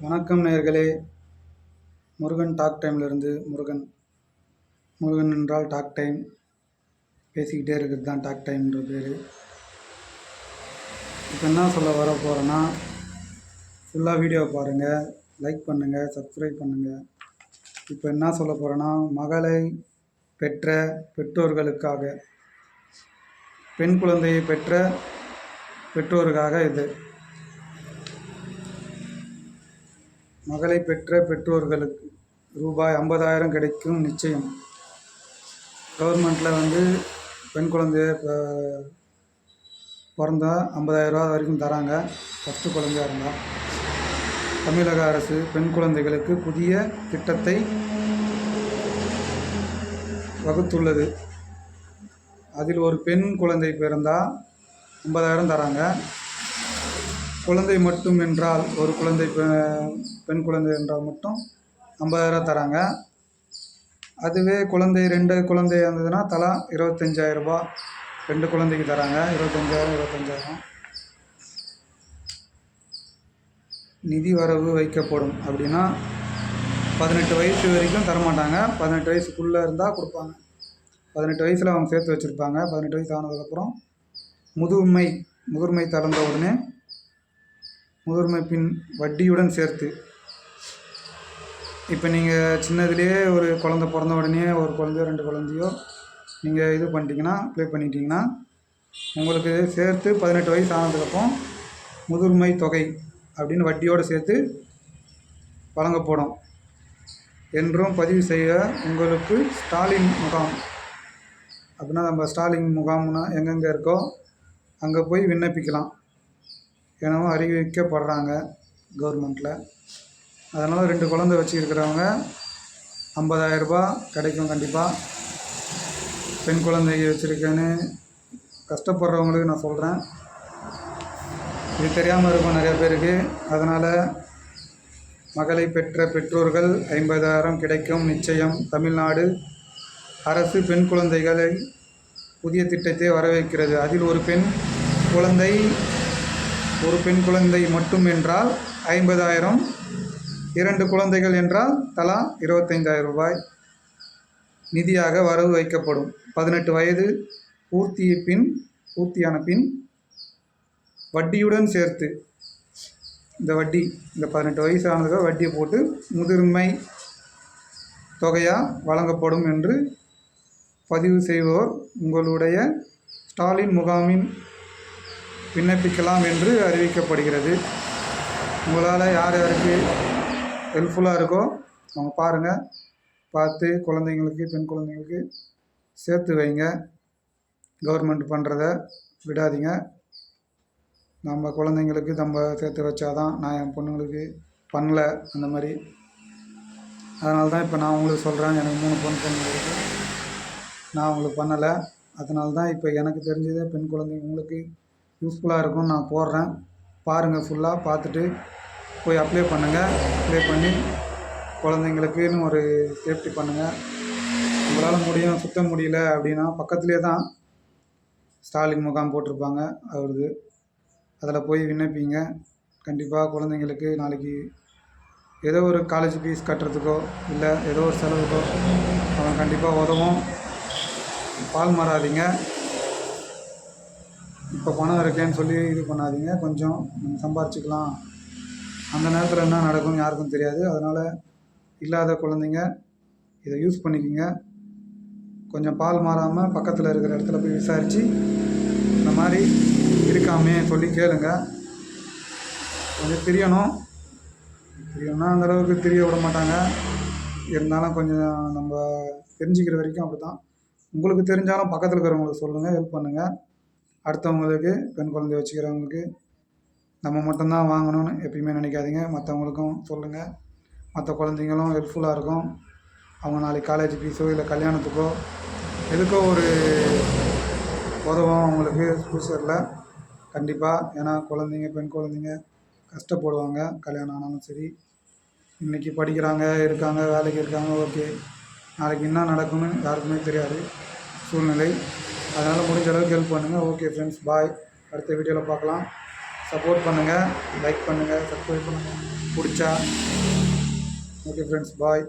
வணக்கம் நேயர்களே. முருகன் டாக் டைம்லேருந்து முருகன் என்றால் டாக் டைம். பேசிக்கிட்டே இருக்கிறது தான் டாக் டைம்ன்ற பேர். இப்போ என்ன சொல்ல வர போகிறேன்னா, ஃபுல்லாக வீடியோவை பாருங்கள், லைக் பண்ணுங்கள், சப்ஸ்கிரைப் பண்ணுங்கள். இப்போ என்ன சொல்ல போகிறேன்னா, மகளை பெற்ற பெற்றோர்களுக்காக, பெண் குழந்தையை பெற்ற பெற்றோருக்காக இது. மகளை பெற்ற பெற்றோர்களுக்கு ரூபாய் 50,000 கிடைக்கும் நிச்சயம். கவர்மெண்ட்டில் பெண் குழந்தைய பிறந்தா 50,000 ரூபா வரைக்கும் தராங்க. ஃபஸ்ட்டு குழந்தையாக இருந்தால். தமிழக அரசு பெண் குழந்தைகளுக்கு புதிய திட்டத்தை வகுத்துள்ளது. அதில் ஒரு பெண் குழந்தை பிறந்தால் 50,000 தராங்க. குழந்தை மட்டும் என்றால், ஒரு குழந்தை பெண் குழந்தை என்றால் மட்டும் 50,000 தராங்க. அதுவே குழந்தை 2 குழந்தை இருந்ததுன்னா தலா 25,000 ரூபா 2 குழந்தைக்கு தராங்க. 25,000 நிதி வரவு வைக்கப்படும். அப்படின்னா 18 வயசு வரைக்கும் தரமாட்டாங்க. 18 வயசுக்குள்ளே இருந்தால் கொடுப்பாங்க. 18 வயசில் அவங்க சேர்த்து வச்சுருப்பாங்க. 18 வயசு ஆனதுக்கப்புறம் முதுமை தளர்ந்த உடனே முதுமை பின் வட்டியுடன் சேர்த்து. இப்போ நீங்கள் சின்னதுலேயே ஒரு குழந்தை பிறந்த உடனே ஒரு குழந்தையோ 2 குழந்தையோ நீங்கள் இது பண்ணிட்டீங்கன்னா, ப்ளே பண்ணிட்டீங்கன்னா, உங்களுக்கு சேர்த்து 18 வயசு ஆனதுக்கப்புறம் முதுமை தொகை அப்படின்னு வட்டியோடு சேர்த்து வழங்கப்படும் என்றும் பதிவு செய்ய உங்களுக்கு ஸ்டாலின் முகாம், அப்படின்னா நம்ம ஸ்டாலின் முகாம்னா எங்கெங்கே இருக்கோ அங்கே போய் விண்ணப்பிக்கலாம் எனவும் அறிவிக்கப்படுறாங்க கவர்மெண்ட்டில். அதனால் 2 குழந்தை வச்சுருக்கிறவங்க 50,000 ரூபா கிடைக்கும் கண்டிப்பாக. பெண் குழந்தைங்க வச்சுருக்கேன்னு கஷ்டப்படுறவங்களுக்கு நான் சொல்கிறேன். இது தெரியாமல் இருக்கும் நிறைய பேருக்கு. அதனால் மகளை பெற்ற பெற்றோர்கள் 50,000 கிடைக்கும் நிச்சயம். தமிழ்நாடு அரசு பெண் குழந்தைகளை புதிய திட்டத்தை வரவேற்கிறது. அதில் ஒரு பெண் குழந்தை மட்டும் என்றால் 50,000, 2 குழந்தைகள் என்றால் தலா 25,000 ரூபாய் நிதியாக வரவு வைக்கப்படும். 18 வயது பூர்த்தியான பின் வட்டியுடன் சேர்த்து இந்த 18 வயசு ஆனதுக்கு வட்டியை போட்டு முதுமை தொகையாக வழங்கப்படும் என்று பதிவு செய்வோர் உங்களுடைய ஸ்டாலின் முகாமின் விண்ணப்பிக்கலாம் என்று அறிவிக்கப்படுகிறது. உங்களால் யார் யாருக்கு ஹெல்ப்ஃபுல்லாக இருக்கோ அவங்க பாருங்கள், பார்த்து குழந்தைங்களுக்கு பெண் குழந்தைங்களுக்கு சேர்த்து வைங்க. கவர்மெண்ட் பண்ணுறத விடாதீங்க. நம்ம குழந்தைங்களுக்கு நம்ம சேர்த்து வச்சாதான். நான் என் பொண்ணுங்களுக்கு பண்ணல அந்த மாதிரி. அதனால தான் இப்போ நான் உங்களுக்கு சொல்கிறேன். எனக்கு 3 பொண்ணுங்களுக்கு நான் உங்களுக்கு பண்ணலை. அதனால தான் இப்போ எனக்கு தெரிஞ்சதை பெண் குழந்தைங்க உங்களுக்கு யூஸ்ஃபுல்லாக இருக்கும்னு நான் போடுறேன். பாருங்கள், ஃபுல்லாக பார்த்துட்டு போய் அப்ளை பண்ணுங்கள். அப்ளை பண்ணி குழந்தைங்களுக்குன்னு ஒரு சேஃப்டி பண்ணுங்கள். உங்களால் முடியும், சுத்த முடியல அப்படின்னா பக்கத்துலேயே தான் ஸ்டாலின் முகாம் போட்டிருப்பாங்க அவருக்கு. அதில் போய் விண்ணப்பிங்க. கண்டிப்பாக குழந்தைங்களுக்கு நாளைக்கு ஏதோ ஒரு காலேஜ் ஃபீஸ் கட்டுறதுக்கோ இல்லை ஏதோ ஒரு செலவுக்கோ அவன் கண்டிப்பாக உதவும். பால் மாறாதீங்க. இப்போ பணம் இருக்கேன்னு சொல்லி இது பண்ணாதீங்க. கொஞ்சம் சம்பாரிச்சிக்கலாம். அந்த நேரத்தில் என்ன நடக்கும்னு யாருக்கும் தெரியாது. அதனால் இல்லாத குழந்தைங்க இதை யூஸ் பண்ணிக்கிங்க. கொஞ்சம் பால் மாறாமல் பக்கத்தில் இருக்கிற இடத்துல போய் விசாரித்து இந்த மாதிரி இருக்காமே சொல்லி கேளுங்க. கொஞ்சம் தெரியணும்னா அந்தளவுக்கு தெரிய விட மாட்டாங்க. இருந்தாலும் கொஞ்சம் நம்ம தெரிஞ்சுக்கிற வரைக்கும் அப்படி தான். உங்களுக்கு தெரிஞ்சாலும் பக்கத்தில் இருக்கிறவங்களுக்கு சொல்லுங்கள், ஹெல்ப் பண்ணுங்கள். அடுத்தவங்களுக்கு பெண் குழந்தை வச்சுக்கிறவங்களுக்கு நம்ம மட்டும்தான் வாங்கணும்னு எப்பயுமே நினைக்காதீங்க. மற்றவங்களுக்கும் சொல்லுங்கள். மற்ற குழந்தைங்களும் ஹெல்ப்ஃபுல்லாக இருக்கும். அவங்க நாளைக்கு காலேஜ் ஃபீஸோ இல்லை கல்யாணத்துக்கோ எதுக்கோ ஒரு உதவும் அவங்களுக்கு ஃப்யூச்சரில் கண்டிப்பாக. ஏன்னா பெண் குழந்தைங்க கஷ்டப்படுவாங்க. கல்யாணம் ஆனாலும் சரி. இன்றைக்கி படிக்கிறாங்க, இருக்காங்க, வேலைக்கு இருக்காங்க, ஓகே. நாளைக்கு என்ன நடக்கும்னு யாருக்குமே தெரியாது சூழ்நிலை. அதனால் முடிஞ்ச அளவுக்கு ஹெல்ப் பண்ணுங்கள். ஓகே ஃப்ரெண்ட்ஸ், பாய். அடுத்த வீடியோவில் பார்க்கலாம். சப்போர்ட் பண்ணுங்கள், லைக் பண்ணுங்கள், சப்ஸ்கிரைப் பண்ணுங்கள் பிடிச்சா. ஓகே ஃப்ரெண்ட்ஸ், பாய்.